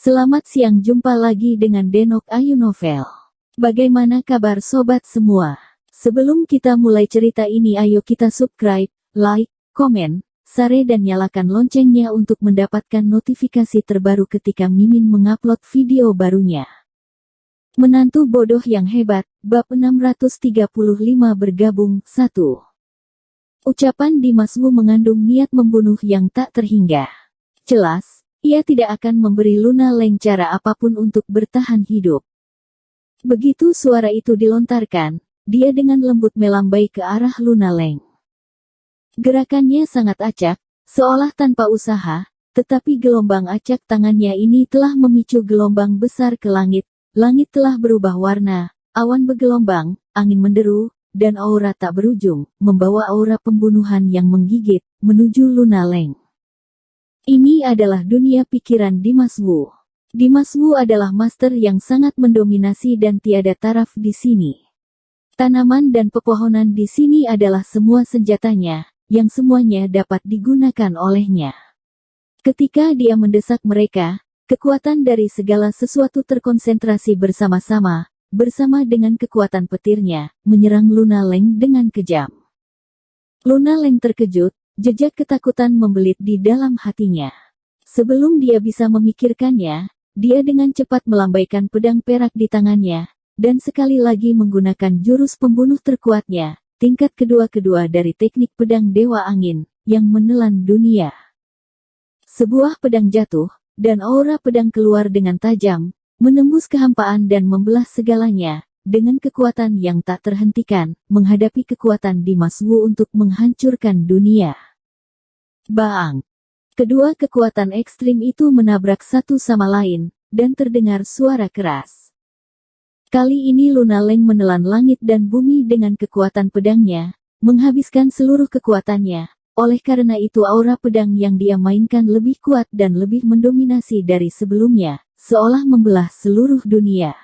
Selamat siang, jumpa lagi dengan Denok Ayu Novel. Bagaimana kabar sobat semua? Sebelum kita mulai cerita ini, ayo kita subscribe, like, komen, share dan nyalakan loncengnya untuk mendapatkan notifikasi terbaru ketika Mimin mengupload video barunya. Menantu bodoh yang hebat, bab 635 bergabung, 1. Ucapan Dimas Wu mengandung niat membunuh yang tak terhingga. Jelas, ia tidak akan memberi Luna Leng cara apapun untuk bertahan hidup. Begitu suara itu dilontarkan, dia dengan lembut melambai ke arah Luna Leng. Gerakannya sangat acak, seolah tanpa usaha, tetapi gelombang acak tangannya ini telah memicu gelombang besar ke langit. Langit telah berubah warna, awan bergelombang, angin menderu, dan aura tak berujung, membawa aura pembunuhan yang menggigit, menuju Luna Leng. Ini adalah dunia pikiran Dimas Wu. Dimas Wu adalah master yang sangat mendominasi dan tiada taraf di sini. Tanaman dan pepohonan di sini adalah semua senjatanya, yang semuanya dapat digunakan olehnya. Ketika dia mendesak mereka, kekuatan dari segala sesuatu terkonsentrasi bersama-sama, bersama dengan kekuatan petirnya, menyerang Luna Leng dengan kejam. Luna Leng terkejut. Jejak ketakutan membelit di dalam hatinya. Sebelum dia bisa memikirkannya, dia dengan cepat melambaikan pedang perak di tangannya, dan sekali lagi menggunakan jurus pembunuh terkuatnya, tingkat kedua dari teknik pedang Dewa Angin, yang menelan dunia. Sebuah pedang jatuh, dan aura pedang keluar dengan tajam, menembus kehampaan dan membelah segalanya, dengan kekuatan yang tak terhentikan, menghadapi kekuatan Dimas Wu untuk menghancurkan dunia. Bang! Kedua kekuatan ekstrim itu menabrak satu sama lain, dan terdengar suara keras. Kali ini Luna Leng menelan langit dan bumi dengan kekuatan pedangnya, menghabiskan seluruh kekuatannya. Oleh karena itu aura pedang yang dia mainkan lebih kuat dan lebih mendominasi dari sebelumnya, seolah membelah seluruh dunia.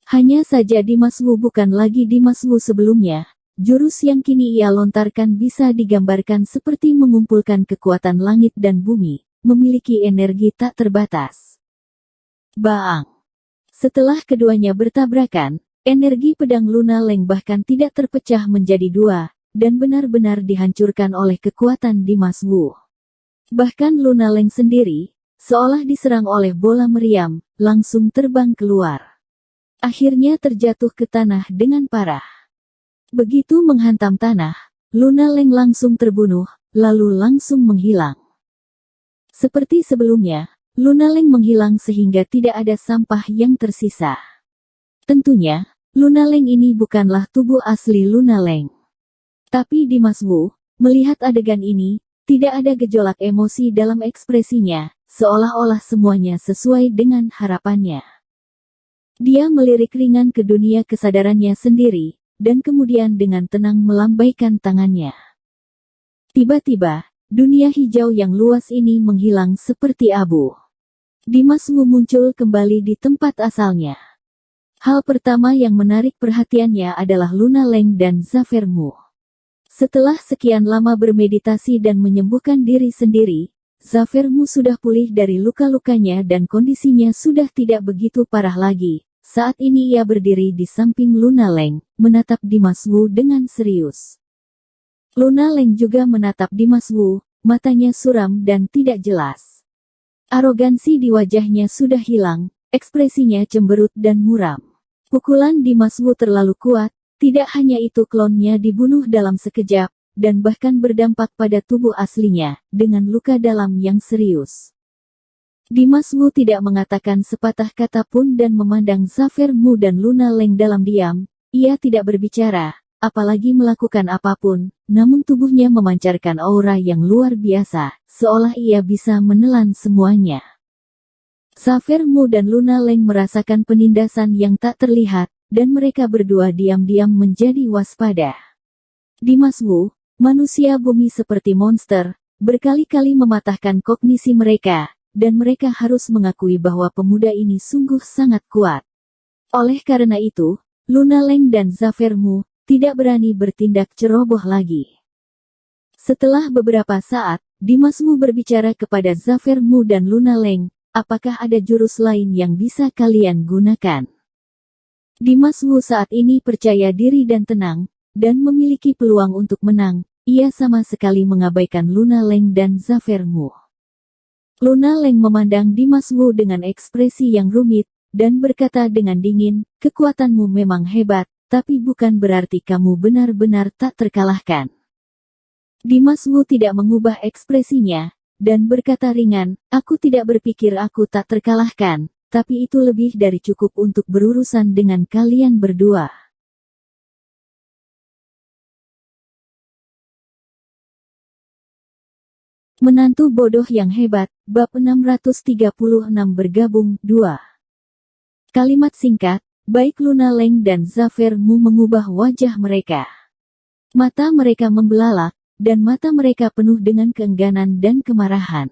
Hanya saja Dimas Wu bukan lagi Dimas Wu sebelumnya. Jurus yang kini ia lontarkan bisa digambarkan seperti mengumpulkan kekuatan langit dan bumi, memiliki energi tak terbatas. Bang! Setelah keduanya bertabrakan, energi pedang Luna Leng bahkan tidak terpecah menjadi dua, dan benar-benar dihancurkan oleh kekuatan Dimas Wu. Bahkan Luna Leng sendiri, seolah diserang oleh bola meriam, langsung terbang keluar. Akhirnya terjatuh ke tanah dengan parah. Begitu menghantam tanah, Luna Leng langsung terbunuh, lalu langsung menghilang. Seperti sebelumnya, Luna Leng menghilang sehingga tidak ada sampah yang tersisa. Tentunya, Luna Leng ini bukanlah tubuh asli Luna Leng. Tapi Dimas Wu, melihat adegan ini, tidak ada gejolak emosi dalam ekspresinya, seolah-olah semuanya sesuai dengan harapannya. Dia melirik ringan ke dunia kesadarannya sendiri, dan kemudian dengan tenang melambaikan tangannya. Tiba-tiba, dunia hijau yang luas ini menghilang seperti abu. Dimas Wu muncul kembali di tempat asalnya. Hal pertama yang menarik perhatiannya adalah Luna Leng dan Zafer Mu. Setelah sekian lama bermeditasi dan menyembuhkan diri sendiri, Zafer Mu sudah pulih dari luka-lukanya dan kondisinya sudah tidak begitu parah lagi. Saat ini ia berdiri di samping Luna Leng, menatap Dimas Wu dengan serius. Luna Leng juga menatap Dimas Wu, matanya suram dan tidak jelas. Arogansi di wajahnya sudah hilang, ekspresinya cemberut dan muram. Pukulan Dimas Wu terlalu kuat, tidak hanya itu klonnya dibunuh dalam sekejap, dan bahkan berdampak pada tubuh aslinya, dengan luka dalam yang serius. Dimas Wu tidak mengatakan sepatah kata pun dan memandang Zafer Mu dan Luna Leng dalam diam. Ia tidak berbicara, apalagi melakukan apapun, namun tubuhnya memancarkan aura yang luar biasa, seolah ia bisa menelan semuanya. Zafer Mu dan Luna Leng merasakan penindasan yang tak terlihat, dan mereka berdua diam-diam menjadi waspada. Dimas Wu, manusia bumi seperti monster, berkali-kali mematahkan kognisi mereka, dan mereka harus mengakui bahwa pemuda ini sungguh sangat kuat. Oleh karena itu, Luna Leng dan Zafer Mu tidak berani bertindak ceroboh lagi. Setelah beberapa saat, Dimas Wu berbicara kepada Zafer Mu dan Luna Leng, apakah ada jurus lain yang bisa kalian gunakan? Dimas Wu saat ini percaya diri dan tenang, dan memiliki peluang untuk menang. Ia sama sekali mengabaikan Luna Leng dan Zafer Mu. Luna Leng memandang Dimas Wu dengan ekspresi yang rumit, dan berkata dengan dingin, kekuatanmu memang hebat, tapi bukan berarti kamu benar-benar tak terkalahkan. Dimas Wu tidak mengubah ekspresinya, dan berkata ringan, aku tidak berpikir aku tak terkalahkan, tapi itu lebih dari cukup untuk berurusan dengan kalian berdua. Menantu bodoh yang hebat, bab 636 bergabung, 2. Kalimat singkat, baik Luna Leng dan Zafer Mu mengubah wajah mereka. Mata mereka membelalak, dan mata mereka penuh dengan keengganan dan kemarahan.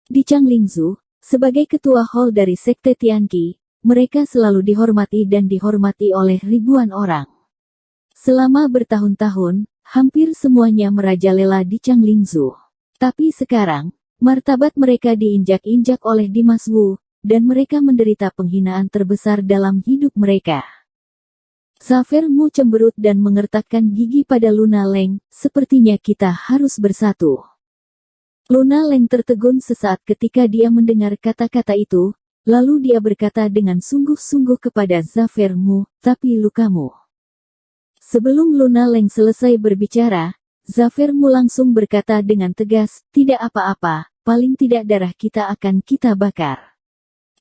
Di Changlingzu, sebagai ketua hall dari Sekte Tianqi, mereka selalu dihormati dan dihormati oleh ribuan orang. Selama bertahun-tahun, hampir semuanya merajalela di Changlingzu. Tapi sekarang, martabat mereka diinjak-injak oleh Dimas Wu, dan mereka menderita penghinaan terbesar dalam hidup mereka. Zafer Mu cemberut dan mengertakkan gigi pada Luna Leng, sepertinya kita harus bersatu. Luna Leng tertegun sesaat ketika dia mendengar kata-kata itu, lalu dia berkata dengan sungguh-sungguh kepada Zafer Mu, tapi lukamu. Sebelum Luna Leng selesai berbicara, Zafer Mu langsung berkata dengan tegas, tidak apa-apa, paling tidak darah kita akan kita bakar.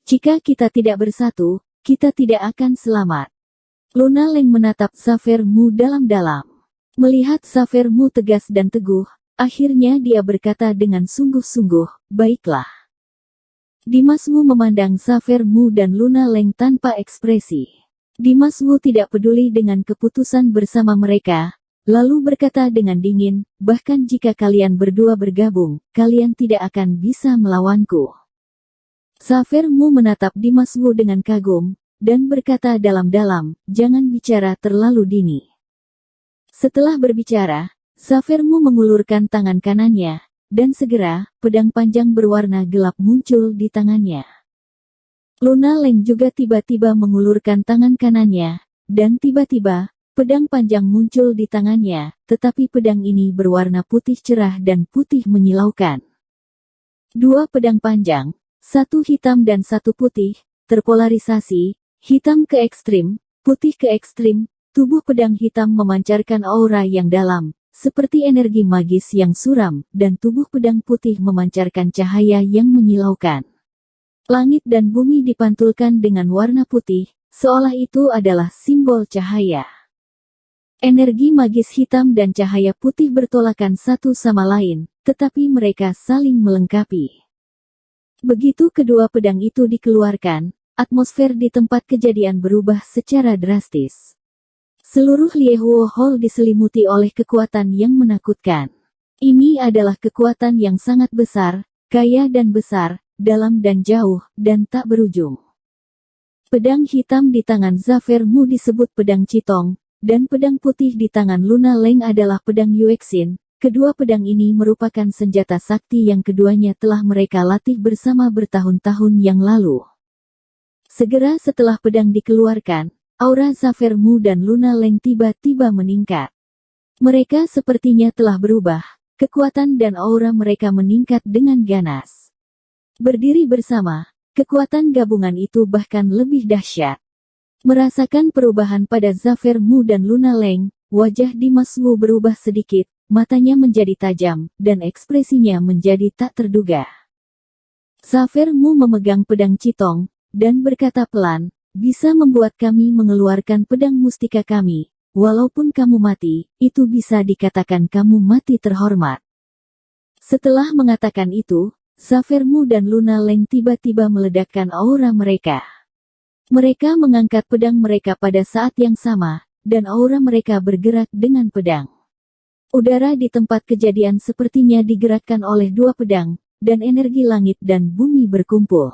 Jika kita tidak bersatu, kita tidak akan selamat. Luna Leng menatap Zafer Mu dalam-dalam. Melihat Zafer Mu tegas dan teguh, akhirnya dia berkata dengan sungguh-sungguh, baiklah. Dimas Wu memandang Zafer Mu dan Luna Leng tanpa ekspresi. Dimas Wu tidak peduli dengan keputusan bersama mereka, lalu berkata dengan dingin, bahkan jika kalian berdua bergabung, kalian tidak akan bisa melawanku. Zafer Mu menatap Dimas Wu dengan kagum, dan berkata dalam-dalam, jangan bicara terlalu dini. Setelah berbicara, Zafer Mu mengulurkan tangan kanannya, dan segera, pedang panjang berwarna gelap muncul di tangannya. Luna Leng juga tiba-tiba mengulurkan tangan kanannya, dan tiba-tiba, pedang panjang muncul di tangannya, tetapi pedang ini berwarna putih cerah dan putih menyilaukan. Dua pedang panjang, satu hitam dan satu putih, terpolarisasi, hitam ke ekstrim, putih ke ekstrim, tubuh pedang hitam memancarkan aura yang dalam, seperti energi magis yang suram, dan tubuh pedang putih memancarkan cahaya yang menyilaukan. Langit dan bumi dipantulkan dengan warna putih, seolah itu adalah simbol cahaya. Energi magis hitam dan cahaya putih bertolakan satu sama lain, tetapi mereka saling melengkapi. Begitu kedua pedang itu dikeluarkan, atmosfer di tempat kejadian berubah secara drastis. Seluruh Liehuo Hall diselimuti oleh kekuatan yang menakutkan. Ini adalah kekuatan yang sangat besar, kaya dan besar, dalam dan jauh, dan tak berujung. Pedang hitam di tangan Zafer Mu disebut pedang Citong, dan pedang putih di tangan Luna Leng adalah pedang Yuexin. Kedua pedang ini merupakan senjata sakti yang keduanya telah mereka latih bersama bertahun-tahun yang lalu. Segera setelah pedang dikeluarkan, aura Zafer Mu dan Luna Leng tiba-tiba meningkat. Mereka sepertinya telah berubah, kekuatan dan aura mereka meningkat dengan ganas. Berdiri bersama, kekuatan gabungan itu bahkan lebih dahsyat. Merasakan perubahan pada Zafer Mu dan Luna Leng, wajah Dimas Wu berubah sedikit, matanya menjadi tajam, dan ekspresinya menjadi tak terduga. Zafer Mu memegang pedang Citong, dan berkata pelan, bisa membuat kami mengeluarkan pedang mustika kami, walaupun kamu mati, itu bisa dikatakan kamu mati terhormat. Setelah mengatakan itu, Zafer Mu dan Luna Leng tiba-tiba meledakkan aura mereka. Mereka mengangkat pedang mereka pada saat yang sama, dan aura mereka bergerak dengan pedang. Udara di tempat kejadian sepertinya digerakkan oleh dua pedang, dan energi langit dan bumi berkumpul.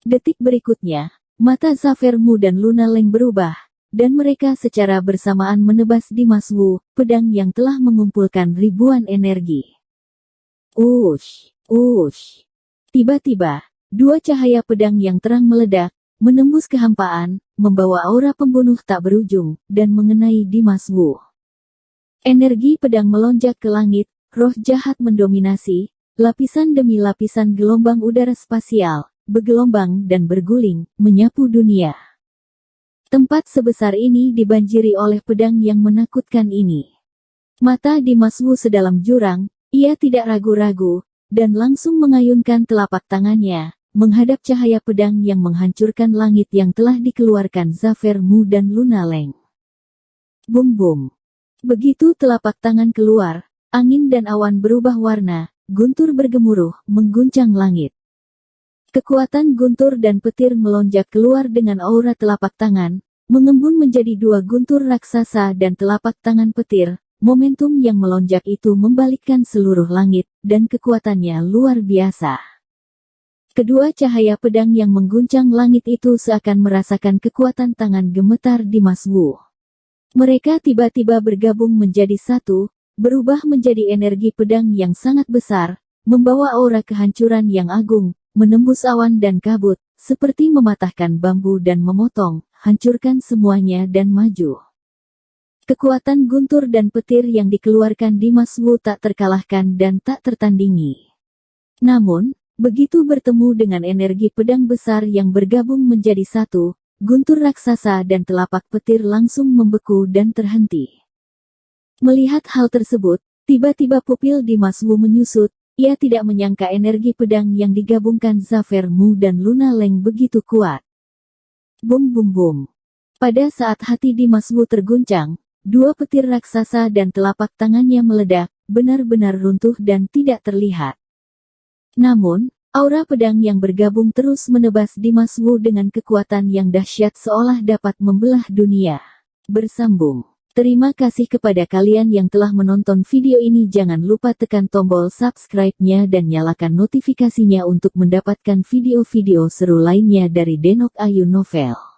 Detik berikutnya, mata Zafer Mu dan Luna Leng berubah, dan mereka secara bersamaan menebas Dimas Wu, pedang yang telah mengumpulkan ribuan energi. Ush, ush. Tiba-tiba, Dua cahaya pedang yang terang meledak, menembus kehampaan, membawa aura pembunuh tak berujung, dan mengenai Dimas Wu. Energi pedang melonjak ke langit, roh jahat mendominasi, lapisan demi lapisan gelombang udara spasial, bergelombang dan berguling, menyapu dunia. Tempat sebesar ini dibanjiri oleh pedang yang menakutkan ini. Mata Dimas Wu sedalam jurang, ia tidak ragu-ragu, dan langsung mengayunkan telapak tangannya, menghadap cahaya pedang yang menghancurkan langit yang telah dikeluarkan Zafer Mu dan Luna Leng. Bum-bum. Begitu telapak tangan keluar, angin dan awan berubah warna, guntur bergemuruh, mengguncang langit. Kekuatan guntur dan petir melonjak keluar dengan aura telapak tangan, mengembun menjadi dua guntur raksasa dan telapak tangan petir. Momentum yang melonjak itu membalikkan seluruh langit, dan kekuatannya luar biasa. Kedua cahaya pedang yang mengguncang langit itu seakan merasakan kekuatan tangan gemetar Dimas Wu. Mereka tiba-tiba bergabung menjadi satu, berubah menjadi energi pedang yang sangat besar, membawa aura kehancuran yang agung, menembus awan dan kabut, seperti mematahkan bambu dan memotong, hancurkan semuanya dan maju. Kekuatan guntur dan petir yang dikeluarkan Dimas Wu tak terkalahkan dan tak tertandingi. Namun, begitu bertemu dengan energi pedang besar yang bergabung menjadi satu, guntur raksasa dan telapak petir langsung membeku dan terhenti. Melihat hal tersebut, tiba-tiba pupil Dimas Wu menyusut. Ia tidak menyangka energi pedang yang digabungkan Zafer Mu dan Luna Leng begitu kuat. Bum bum bum. Pada saat hati Dimas Wu terguncang, dua petir raksasa dan telapak tangannya meledak, benar-benar runtuh dan tidak terlihat. Namun, aura pedang yang bergabung terus menebas Dimas Wu dengan kekuatan yang dahsyat seolah dapat membelah dunia. Bersambung. Terima kasih kepada kalian yang telah menonton video ini. Jangan lupa tekan tombol subscribe-nya dan nyalakan notifikasinya untuk mendapatkan video-video seru lainnya dari Denok Ayu Novel.